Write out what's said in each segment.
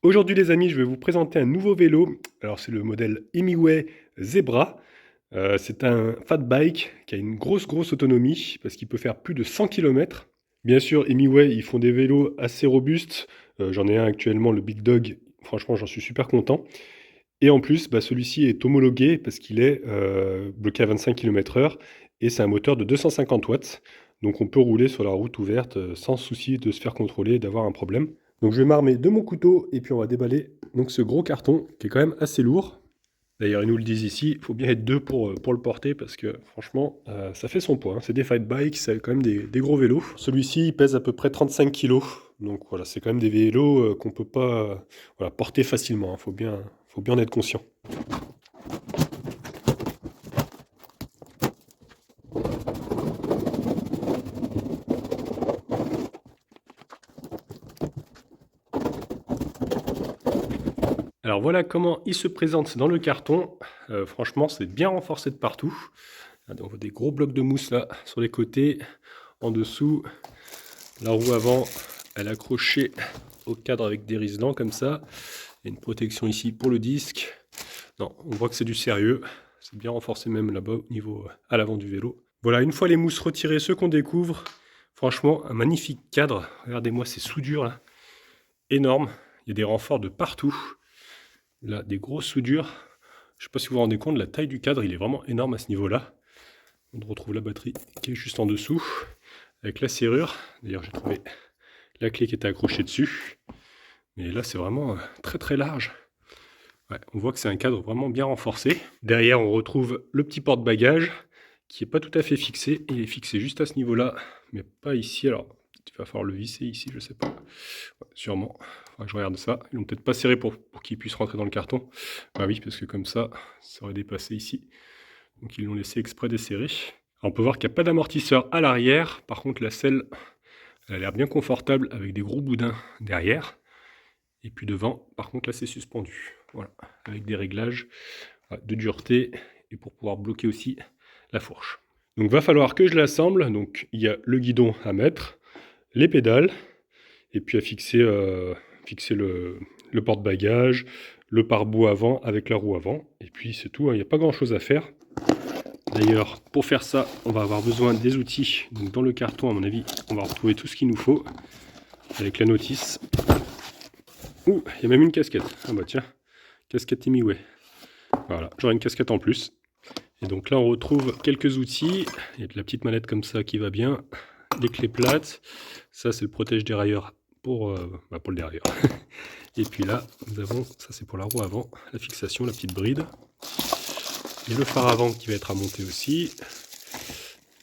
Aujourd'hui les amis, je vais vous présenter un nouveau vélo. Alors c'est le modèle Emiway Zebra. C'est un fat bike qui a une grosse autonomie parce qu'il peut faire plus de 100 km. Bien sûr, Emiway, ils font des vélos assez robustes. J'en ai un actuellement, le Big Dog. Franchement, j'en suis super content. Et en plus, celui-ci est homologué parce qu'il est bloqué à 25 km/h et c'est un moteur de 250 watts. Donc on peut rouler sur la route ouverte sans souci de se faire contrôler et d'avoir un problème. Donc je vais m'armer de mon couteau et puis on va déballer donc ce gros carton qui est quand même assez lourd. D'ailleurs ils nous le disent ici, il faut bien être deux pour le porter parce que franchement ça fait son poids, hein. C'est des fight bikes, c'est quand même des gros vélos. Celui-ci il pèse à peu près 35 kg. Donc voilà, c'est quand même des vélos qu'on peut pas voilà, porter facilement, hein. Faut bien en être conscient. Alors voilà comment il se présente dans le carton. Franchement, c'est bien renforcé de partout. On voit des gros blocs de mousse là sur les côtés. En dessous, la roue avant, elle est accrochée au cadre avec des riselants comme ça. Il y a une protection ici pour le disque. Non, on voit que c'est du sérieux. C'est bien renforcé même là-bas au niveau à l'avant du vélo. Voilà, une fois les mousses retirées, ce qu'on découvre, franchement, un magnifique cadre. Regardez-moi ces soudures là, énormes. Il y a des renforts de partout. Là, des grosses soudures. Je ne sais pas si vous vous rendez compte, la taille du cadre, il est vraiment énorme à ce niveau-là. On retrouve la batterie qui est juste en dessous, avec la serrure. D'ailleurs, j'ai trouvé la clé qui était accrochée dessus. Mais là, c'est vraiment très large. Ouais, on voit que c'est un cadre vraiment bien renforcé. Derrière, on retrouve le petit porte-bagages qui n'est pas tout à fait fixé. Il est fixé juste à ce niveau-là, mais pas ici. Alors, il va falloir le visser ici, je sais pas. Ouais, sûrement. Faudra que je regarde ça. Ils l'ont peut-être pas serré pour qu'il puisse rentrer dans le carton. Bah oui, parce que comme ça aurait dépassé ici. Donc ils l'ont laissé exprès desserré. Alors, on peut voir qu'il n'y a pas d'amortisseur à l'arrière. Par contre, la selle, elle a l'air bien confortable avec des gros boudins derrière. Et puis devant, par contre, là, c'est suspendu. Voilà, avec des réglages de dureté et pour pouvoir bloquer aussi la fourche. Donc, va falloir que je l'assemble. Donc, il y a le guidon à mettre, les pédales, et puis à fixer le porte-bagages, le pare-boue avant avec la roue avant. Et puis, c'est tout, hein. Il n'y a pas grand-chose à faire. D'ailleurs, pour faire ça, on va avoir besoin des outils. Donc, dans le carton, à mon avis, on va retrouver tout ce qu'il nous faut avec la notice. Ouh, il y a même une casquette. Ah bah tiens, casquette Emiway. Voilà, j'aurai une casquette en plus. Et donc là, on retrouve quelques outils. Il y a de la petite manette comme ça qui va bien. Des clés plates. Ça, c'est le protège dérailleur pour le dérailleur. Et puis là, nous avons, ça c'est pour la roue avant, la fixation, la petite bride. Et le phare avant qui va être à monter aussi.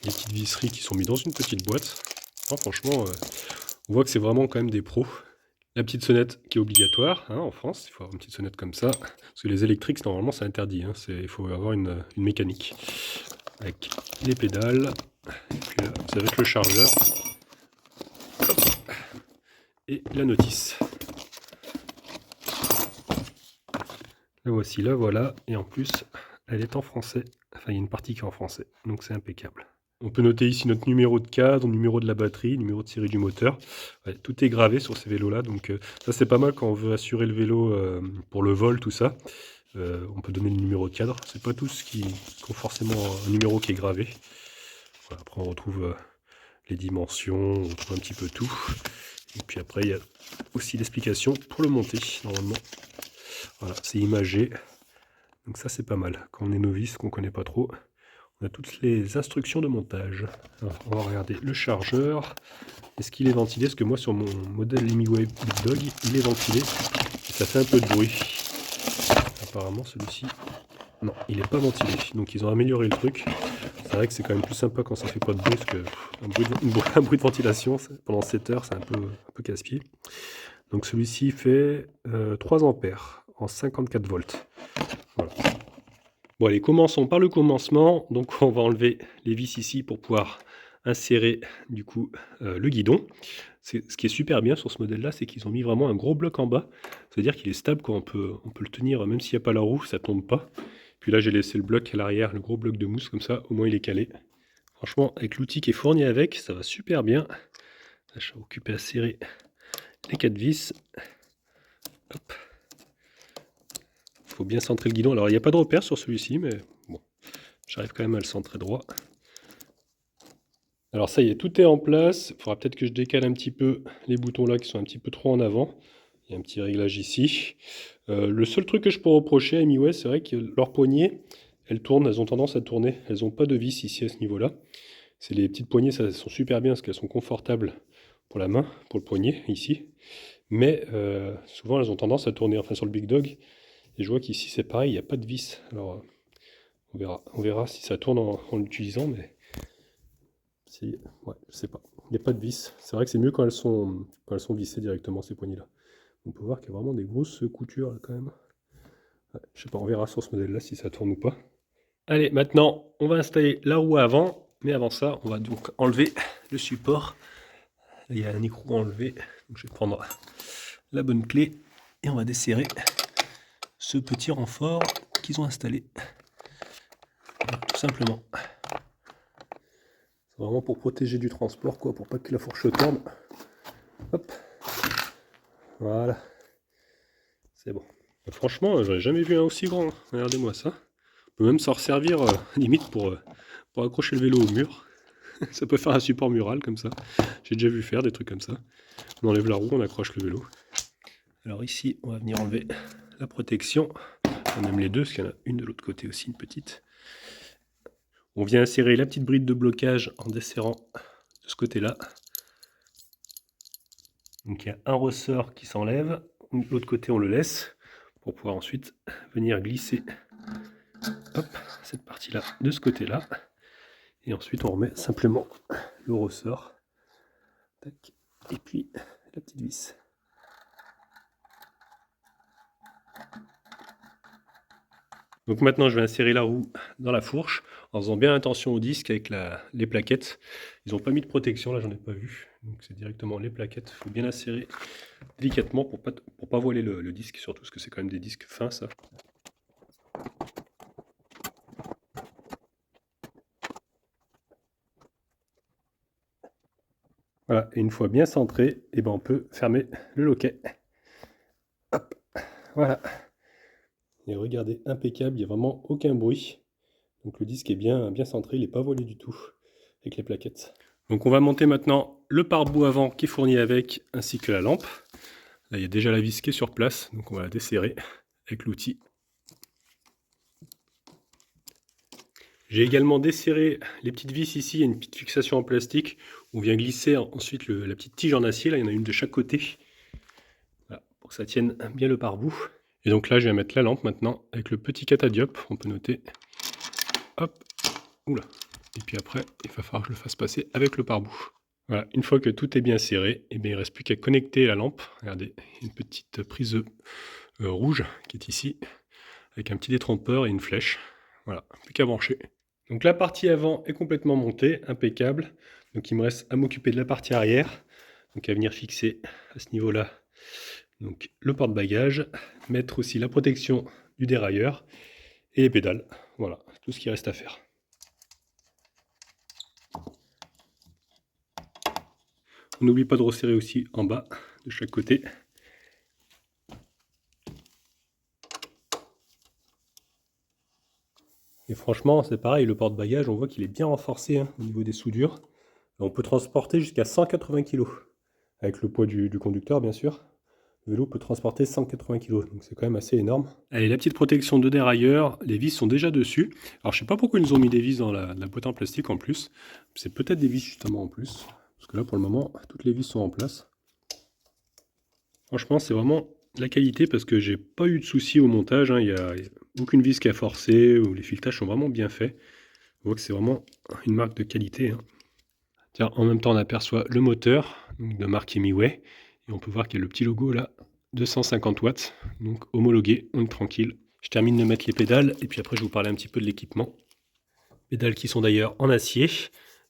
Les petites visseries qui sont mises dans une petite boîte. Alors, franchement, on voit que c'est vraiment quand même des pros. La petite sonnette qui est obligatoire, hein, en France, il faut avoir une petite sonnette comme ça. Parce que les électriques, normalement, c'est interdit. Hein, il faut avoir une mécanique. Avec les pédales. Et puis là, ça va être le chargeur. Hop. Et la notice. La voici, la voilà. Et en plus, elle est en français. Enfin, il y a une partie qui est en français. Donc c'est impeccable. On peut noter ici notre numéro de cadre, numéro de la batterie, numéro de série du moteur. Ouais, tout est gravé sur ces vélos-là, donc ça c'est pas mal quand on veut assurer le vélo pour le vol, tout ça. On peut donner le numéro de cadre. C'est pas tous qui ont forcément un numéro qui est gravé. Voilà, après on retrouve les dimensions, on retrouve un petit peu tout. Et puis après il y a aussi l'explication pour le monter, normalement. Voilà, c'est imagé. Donc ça c'est pas mal. Quand on est novice, qu'on connaît pas trop, on a toutes les instructions de montage. Alors, on va regarder le chargeur. Est-ce qu'il est ventilé? Parce que moi, sur mon modèle Emiway Big Dog, il est ventilé. Et ça fait un peu de bruit. Apparemment, celui-ci, non, il n'est pas ventilé. Donc, ils ont amélioré le truc. C'est vrai que c'est quand même plus sympa quand ça fait pas de bruit. Parce que un bruit de ventilation pendant 7 heures, c'est un peu casse-pied. Donc, celui-ci fait 3 ampères en 54 volts. Voilà. Bon allez, commençons par le commencement. Donc on va enlever les vis ici pour pouvoir insérer du coup le guidon. Ce qui est super bien sur ce modèle-là, c'est qu'ils ont mis vraiment un gros bloc en bas. C'est-à-dire qu'il est stable, quoi. On peut le tenir, même s'il n'y a pas la roue, ça tombe pas. Puis là j'ai laissé le bloc à l'arrière, le gros bloc de mousse, comme ça au moins il est calé. Franchement, avec l'outil qui est fourni avec, ça va super bien. Là, je suis occupé à serrer les 4 vis. Hop. Il faut bien centrer le guidon. Alors, il n'y a pas de repère sur celui-ci, mais bon, j'arrive quand même à le centrer droit. Alors ça y est, tout est en place. Il faudra peut-être que je décale un petit peu les boutons là qui sont un petit peu trop en avant. Il y a un petit réglage ici. Le seul truc que je peux reprocher à MIUI, c'est vrai que leurs poignées, elles tournent, elles ont tendance à tourner. Elles n'ont pas de vis ici à ce niveau-là. C'est les petites poignées, ça sont super bien parce qu'elles sont confortables pour la main, pour le poignet ici. Mais souvent elles ont tendance à tourner, enfin sur le Big Dog. Et je vois qu'ici c'est pareil, il n'y a pas de vis. Alors on verra si ça tourne en l'utilisant, mais ouais, je sais pas. Il n'y a pas de vis. C'est vrai que c'est mieux quand elles sont vissées directement ces poignées-là. On peut voir qu'il y a vraiment des grosses coutures là quand même. Ouais, je sais pas, on verra sur ce modèle-là si ça tourne ou pas. Allez, maintenant on va installer la roue avant, mais avant ça, on va donc enlever le support. Là, il y a un écrou à enlever, donc je vais prendre la bonne clé et on va desserrer ce petit renfort qu'ils ont installé. Voilà, tout simplement. C'est vraiment pour protéger du transport, quoi, pour pas que la fourche tourne. Hop. Voilà. C'est bon. Franchement, j'en ai jamais vu un aussi grand. Regardez-moi ça. On peut même s'en resservir limite pour accrocher le vélo au mur. Ça peut faire un support mural comme ça. J'ai déjà vu faire des trucs comme ça. On enlève la roue, on accroche le vélo. Alors ici, on va venir enlever la protection. On aime les deux, parce qu'il y en a une de l'autre côté aussi, une petite. On vient insérer la petite bride de blocage en desserrant de ce côté-là. Donc il y a un ressort qui s'enlève, l'autre côté on le laisse, pour pouvoir ensuite venir glisser hop, cette partie-là de ce côté-là. Et ensuite on remet simplement le ressort. Tac. Et puis la petite vis. Donc maintenant je vais insérer la roue dans la fourche en faisant bien attention au disque avec les plaquettes. Ils n'ont pas mis de protection, là j'en ai pas vu. Donc c'est directement les plaquettes. Il faut bien insérer délicatement pour pas voiler le disque, surtout parce que c'est quand même des disques fins ça. Voilà, et une fois bien centré, et ben on peut fermer le loquet. Hop, voilà. Et regardez, impeccable, il n'y a vraiment aucun bruit. Donc le disque est bien centré, il n'est pas voilé du tout avec les plaquettes. Donc on va monter maintenant le pare-boue avant qui est fourni avec, ainsi que la lampe. Là il y a déjà la vis qui est sur place, donc on va la desserrer avec l'outil. J'ai également desserré les petites vis ici, il y a une petite fixation en plastique. On vient glisser ensuite la petite tige en acier, là il y en a une de chaque côté. Voilà, pour que ça tienne bien le pare-boue. Et donc là je vais mettre la lampe maintenant avec le petit catadiop, on peut noter. Hop, oula. Et puis après, il va falloir que je le fasse passer avec le pare-boue. Voilà, une fois que tout est bien serré, et bien, il ne reste plus qu'à connecter la lampe. Regardez, une petite prise rouge qui est ici, avec un petit détrompeur et une flèche. Voilà, plus qu'à brancher. Donc la partie avant est complètement montée, impeccable. Donc il me reste à m'occuper de la partie arrière. Donc à venir fixer à ce niveau-là donc le porte-bagages, mettre aussi la protection du dérailleur et les pédales. Voilà, tout ce qui reste à faire. On n'oublie pas de resserrer aussi en bas de chaque côté. Et franchement, c'est pareil, le porte-bagages, on voit qu'il est bien renforcé hein, au niveau des soudures. On peut transporter jusqu'à 180 kg. Avec le poids du conducteur, bien sûr. Le vélo peut transporter 180 kg, donc c'est quand même assez énorme. Allez, la petite protection de dérailleur, les vis sont déjà dessus. Alors je sais pas pourquoi ils nous ont mis des vis dans la boîte en plastique en plus. C'est peut-être des vis justement en plus. Parce que là pour le moment, toutes les vis sont en place. Franchement, c'est vraiment la qualité parce que j'ai pas eu de soucis au montage. Hein. Il n'y a aucune vis qui a forcé, ou les filetages sont vraiment bien faits. On voit que c'est vraiment une marque de qualité. Hein. Tiens, en même temps, on aperçoit le moteur donc de marque MIUI. Et on peut voir qu'il y a le petit logo là, 250 watts. Donc homologué, on est tranquille. Je termine de mettre les pédales et puis après je vais vous parler un petit peu de l'équipement. Pédales qui sont d'ailleurs en acier,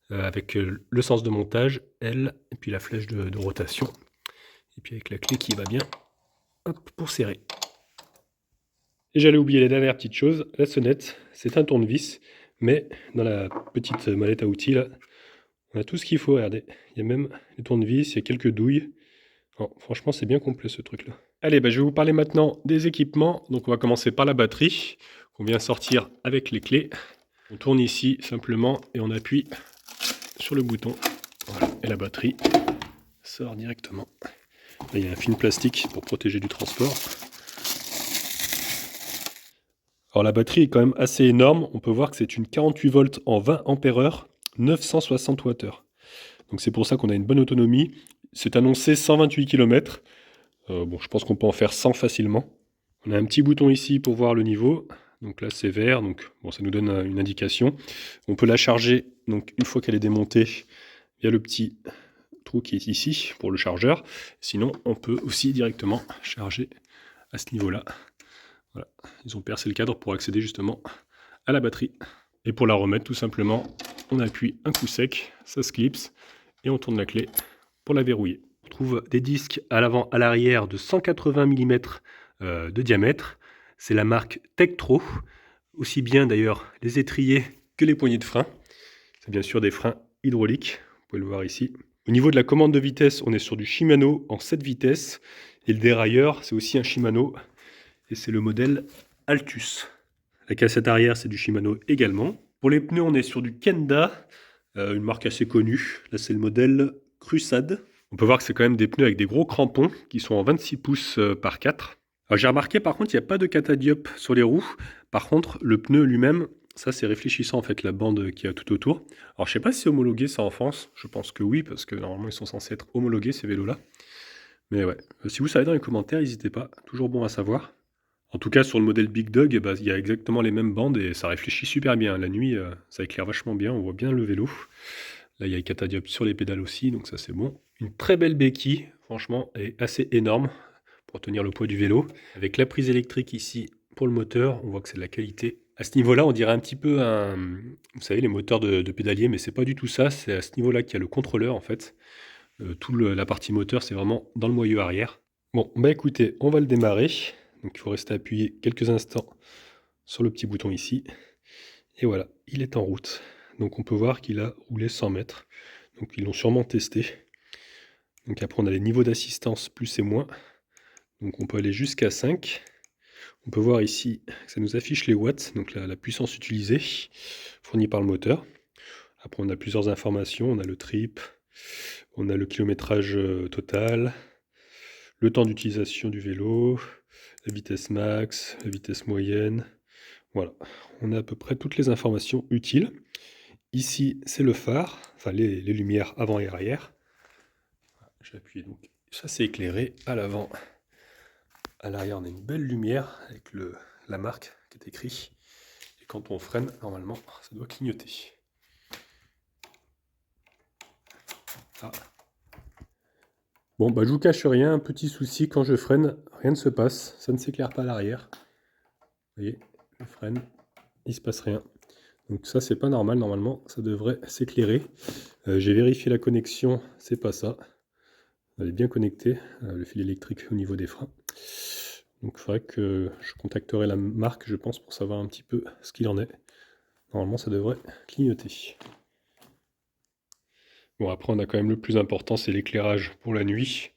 avec le sens de montage, L, et puis la flèche de rotation. Et puis avec la clé qui va bien, hop, pour serrer. Et j'allais oublier la dernière petite chose, la sonnette, c'est un tournevis, mais dans la petite mallette à outils là, on a tout ce qu'il faut, regardez. Il y a même les tournevis, il y a quelques douilles. Non, franchement, c'est bien complet ce truc-là. Allez, bah, je vais vous parler maintenant des équipements. Donc on va commencer par la batterie, qu'on vient sortir avec les clés. On tourne ici simplement et on appuie sur le bouton. Voilà, et la batterie sort directement. Là, il y a un film plastique pour protéger du transport. Alors la batterie est quand même assez énorme. On peut voir que c'est une 48 volts en 20 ampères-heure, 960 Wh. Donc c'est pour ça qu'on a une bonne autonomie. C'est annoncé 128 km. Bon, je pense qu'on peut en faire 100 facilement. On a un petit bouton ici pour voir le niveau. Donc là c'est vert, donc bon, ça nous donne une indication. On peut la charger donc une fois qu'elle est démontée via le petit trou qui est ici pour le chargeur. Sinon on peut aussi directement charger à ce niveau-là. Voilà. Ils ont percé le cadre pour accéder justement à la batterie. Et pour la remettre tout simplement, on appuie un coup sec, ça se clipse et on tourne la clé pour la verrouiller. On trouve des disques à l'avant, à l'arrière de 180 mm de diamètre. C'est la marque Tektro, aussi bien d'ailleurs les étriers que les poignées de frein. C'est bien sûr des freins hydrauliques, vous pouvez le voir ici. Au niveau de la commande de vitesse, on est sur du Shimano en 7 vitesses. Et le dérailleur, c'est aussi un Shimano. Et c'est le modèle Altus. La cassette arrière, c'est du Shimano également. Pour les pneus, on est sur du Kenda, une marque assez connue. Là, c'est le modèle Crusade. On peut voir que c'est quand même des pneus avec des gros crampons qui sont en 26 pouces par 4. Alors, j'ai remarqué par contre, il n'y a pas de catadiop sur les roues. Par contre, le pneu lui-même, ça c'est réfléchissant en fait, la bande qu'il y a tout autour. Alors, je sais pas si c'est homologué ça en France. Je pense que oui, parce que normalement, ils sont censés être homologués ces vélos-là. Mais ouais, si vous savez dans les commentaires, n'hésitez pas. Toujours bon à savoir. En tout cas, sur le modèle Big Dog, bah, il y a exactement les mêmes bandes et ça réfléchit super bien. La nuit, ça éclaire vachement bien, on voit bien le vélo. Là, il y a le catadiop sur les pédales aussi, donc ça c'est bon. Une très belle béquille, franchement, et assez énorme pour tenir le poids du vélo. Avec la prise électrique ici pour le moteur, on voit que c'est de la qualité. À ce niveau-là, on dirait un petit peu vous savez, les moteurs de pédalier, mais c'est pas du tout ça. C'est à ce niveau-là qu'il y a le contrôleur en fait. La partie moteur, c'est vraiment dans le moyeu arrière. Bon, bah écoutez, on va le démarrer. Donc il faut rester appuyé quelques instants sur le petit bouton ici. Et voilà, il est en route. Donc on peut voir qu'il a roulé 100 mètres. Donc ils l'ont sûrement testé. Donc après on a les niveaux d'assistance plus et moins. Donc on peut aller jusqu'à 5. On peut voir ici que ça nous affiche les watts, donc la puissance utilisée, fournie par le moteur. Après on a plusieurs informations, on a le trip, on a le kilométrage total, le temps d'utilisation du vélo, la vitesse max, la vitesse moyenne. Voilà, on a à peu près toutes les informations utiles. Ici, c'est le phare, enfin les lumières avant et arrière. J'ai appuyé donc, ça c'est éclairé à l'avant. À l'arrière, on a une belle lumière avec la marque qui est écrite. Et quand on freine, normalement, ça doit clignoter. Ah. Bon, bah je vous cache rien, un petit souci, quand je freine, rien ne se passe, ça ne s'éclaire pas à l'arrière. Vous voyez, je freine, il se passe rien. Donc ça, c'est pas normal, normalement, ça devrait s'éclairer. J'ai vérifié la connexion, c'est pas ça. Elle est bien connectée, le fil électrique au niveau des freins. Donc il faudrait que je contacterai la marque, je pense, pour savoir un petit peu ce qu'il en est. Normalement, ça devrait clignoter. Bon, après, on a quand même le plus important, c'est l'éclairage pour la nuit.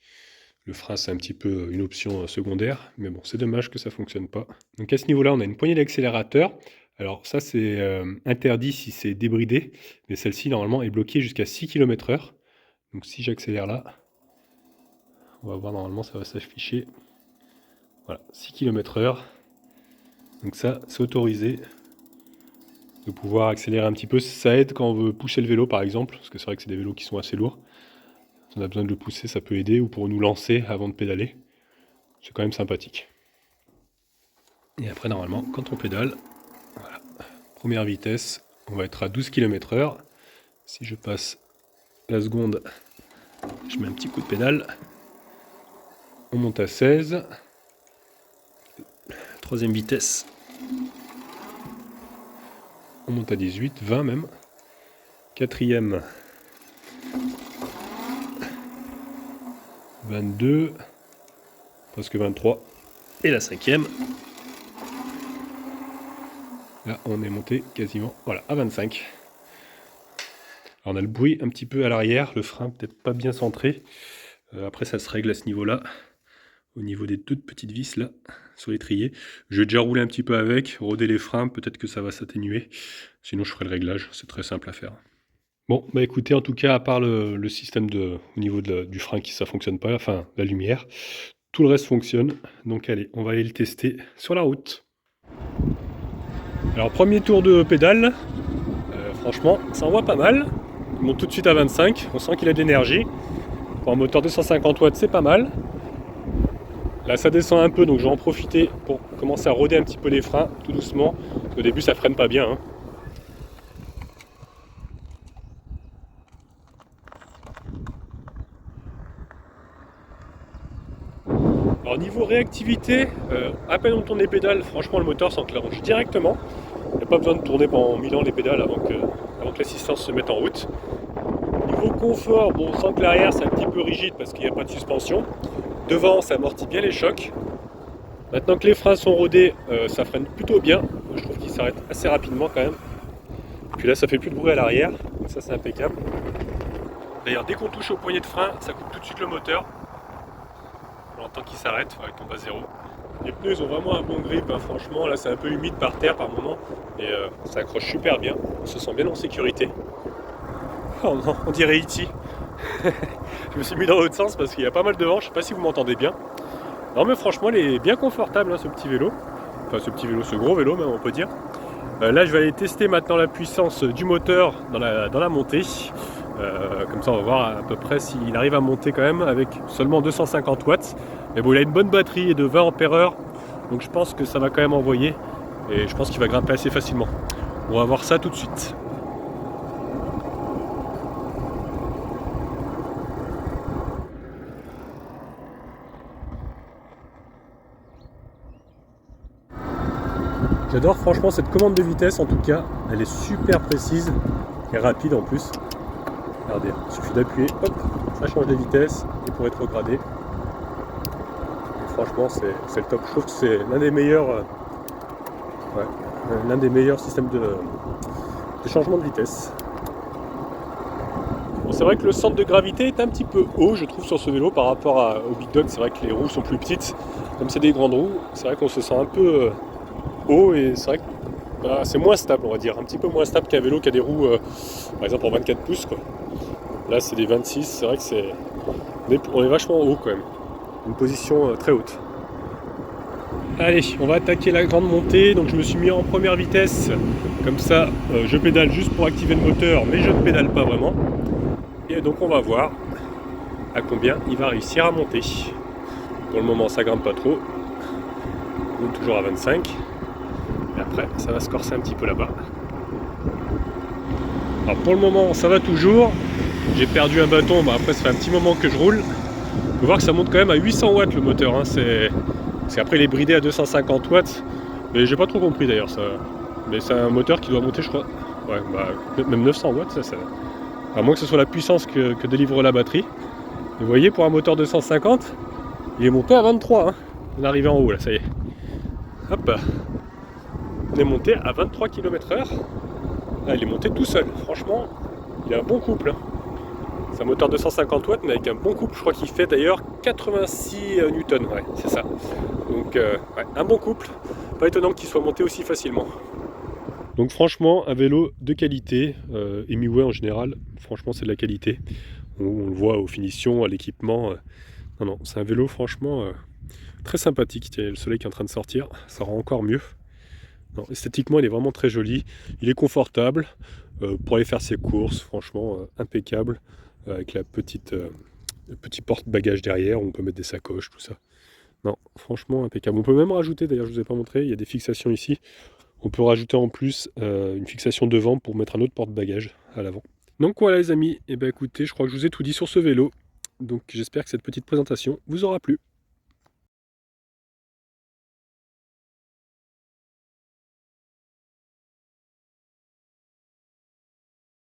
Le frein, c'est un petit peu une option secondaire, mais bon, c'est dommage que ça ne fonctionne pas. Donc à ce niveau-là, on a une poignée d'accélérateur. Alors ça, c'est interdit si c'est débridé, mais celle-ci, normalement, est bloquée jusqu'à 6 km/h. Donc si j'accélère là, on va voir, normalement, ça va s'afficher. Voilà, 6 km/h. Donc ça, c'est autorisé de pouvoir accélérer un petit peu. Ça aide quand on veut pousser le vélo, par exemple, parce que c'est vrai que c'est des vélos qui sont assez lourds. Si on a besoin de le pousser, ça peut aider, ou pour nous lancer avant de pédaler. C'est quand même sympathique. Et après, normalement, quand on pédale, voilà, première vitesse, on va être à 12 km/h. Si je passe la seconde, je mets un petit coup de pédale. On monte à 16. Troisième vitesse, on monte à 18, 20 même. Quatrième, 22, presque 23. Et la cinquième, là on est monté quasiment, voilà, à 25. Alors on a le bruit un petit peu à l'arrière, le frein peut-être pas bien centré. Après ça se règle à ce niveau-là. au niveau des 2 petites vis là, sur l'étrier. Je vais déjà rouler un petit peu avec, roder les freins, peut-être que ça va s'atténuer. Sinon je ferai le réglage, c'est très simple à faire. Bon, bah écoutez, en tout cas, à part le système au niveau du frein qui ça fonctionne pas, enfin la lumière, tout le reste fonctionne. Donc allez, on va aller le tester sur la route. Alors premier tour de pédale, franchement, ça envoie pas mal. Il monte tout de suite à 25, on sent qu'il a de l'énergie. Pour un moteur 250 watts, c'est pas mal. Là, ça descend un peu, donc je vais en profiter pour commencer à roder un petit peu les freins, tout doucement. Au début, ça freine pas bien, hein. Alors niveau réactivité, à peine on tourne les pédales, franchement le moteur s'enclenche directement. Il n'y a pas besoin de tourner pendant 1000 ans les pédales avant que l'assistance se mette en route. Niveau confort, bon, on sent que l'arrière c'est un petit peu rigide parce qu'il n'y a pas de suspension. Devant, ça amortit bien les chocs. Maintenant que les freins sont rodés, ça freine plutôt bien. Je trouve qu'il s'arrête assez rapidement quand même. Puis là, ça fait plus de bruit à l'arrière, donc ça c'est impeccable. D'ailleurs, dès qu'on touche au poignet de frein, ça coupe tout de suite le moteur. On entend qu'il s'arrête, il tombe à zéro. Les pneus ils ont vraiment un bon grip, hein. Franchement là c'est un peu humide par terre par moment et ça accroche super bien, on se sent bien en sécurité. Oh non, on dirait E.T. Je me suis mis dans l'autre sens parce qu'il y a pas mal de vent, je sais pas si vous m'entendez bien. Non mais franchement il est bien confortable, hein, ce petit vélo, enfin ce gros vélo même on peut dire. Là je vais aller tester maintenant la puissance du moteur dans la montée. Comme ça on va voir à peu près s'il arrive à monter quand même avec seulement 250 watts. Mais bon, il a une bonne batterie de 20 ampères-heure, donc je pense que ça va quand même envoyer et je pense qu'il va grimper assez facilement. On va voir ça tout de suite. J'adore franchement cette commande de vitesse, en tout cas elle est super précise et rapide en plus. Regardez, il suffit d'appuyer, hop, ça change de vitesse et pour rétrograder. Et franchement, c'est le top. Je trouve que c'est l'un des meilleurs, systèmes de changement de vitesse. Bon, c'est vrai que le centre de gravité est un petit peu haut, je trouve, sur ce vélo par rapport au Big Dog. C'est vrai que les roues sont plus petites. Comme c'est des grandes roues, c'est vrai qu'on se sent un peu haut et c'est vrai que c'est moins stable, on va dire. Un petit peu moins stable qu'un vélo qui a des roues, par exemple, en 24 pouces, quoi. Là c'est des 26, c'est vrai que on est vachement haut quand même, une position très haute. Allez, on va attaquer la grande montée, donc je me suis mis en première vitesse, comme ça je pédale juste pour activer le moteur, mais je ne pédale pas vraiment. Et donc on va voir à combien il va réussir à monter. Pour le moment ça grimpe pas trop, on est toujours à 25, et après ça va se corser un petit peu là-bas. Alors pour le moment ça va toujours. J'ai perdu un bâton, mais après ça fait un petit moment que je roule. On peut voir que ça monte quand même à 800 watts le moteur, hein. Parce qu'après il est bridé à 250 watts. Mais j'ai pas trop compris d'ailleurs ça. Mais c'est un moteur qui doit monter je crois. Ouais, même 900 watts ça. À moins que ce soit la puissance que délivre la batterie. Et vous voyez pour un moteur 250, il est monté à 23. Hein. On est arrivé en haut là, ça y est. Hop. On est monté à 23 km/h. Là il est monté tout seul. Franchement, il a un bon couple. Hein. C'est un moteur 250 watts mais avec un bon couple, je crois qu'il fait d'ailleurs 86 newtons, ouais, c'est ça. Donc un bon couple, pas étonnant qu'il soit monté aussi facilement. Donc franchement, un vélo de qualité, Emiway en général, franchement c'est de la qualité. On le voit aux finitions, à l'équipement. Non, c'est un vélo franchement très sympathique. Tiens, il y a le soleil qui est en train de sortir, ça rend encore mieux. Non, esthétiquement, il est vraiment très joli, il est confortable pour aller faire ses courses, franchement impeccable. Avec le petit porte-bagages derrière où on peut mettre des sacoches, tout ça. Non, franchement impeccable. On peut même rajouter, d'ailleurs je ne vous ai pas montré, il y a des fixations ici. On peut rajouter en plus une fixation devant pour mettre un autre porte-bagages à l'avant. Donc voilà les amis, et écoutez, je crois que je vous ai tout dit sur ce vélo. Donc j'espère que cette petite présentation vous aura plu.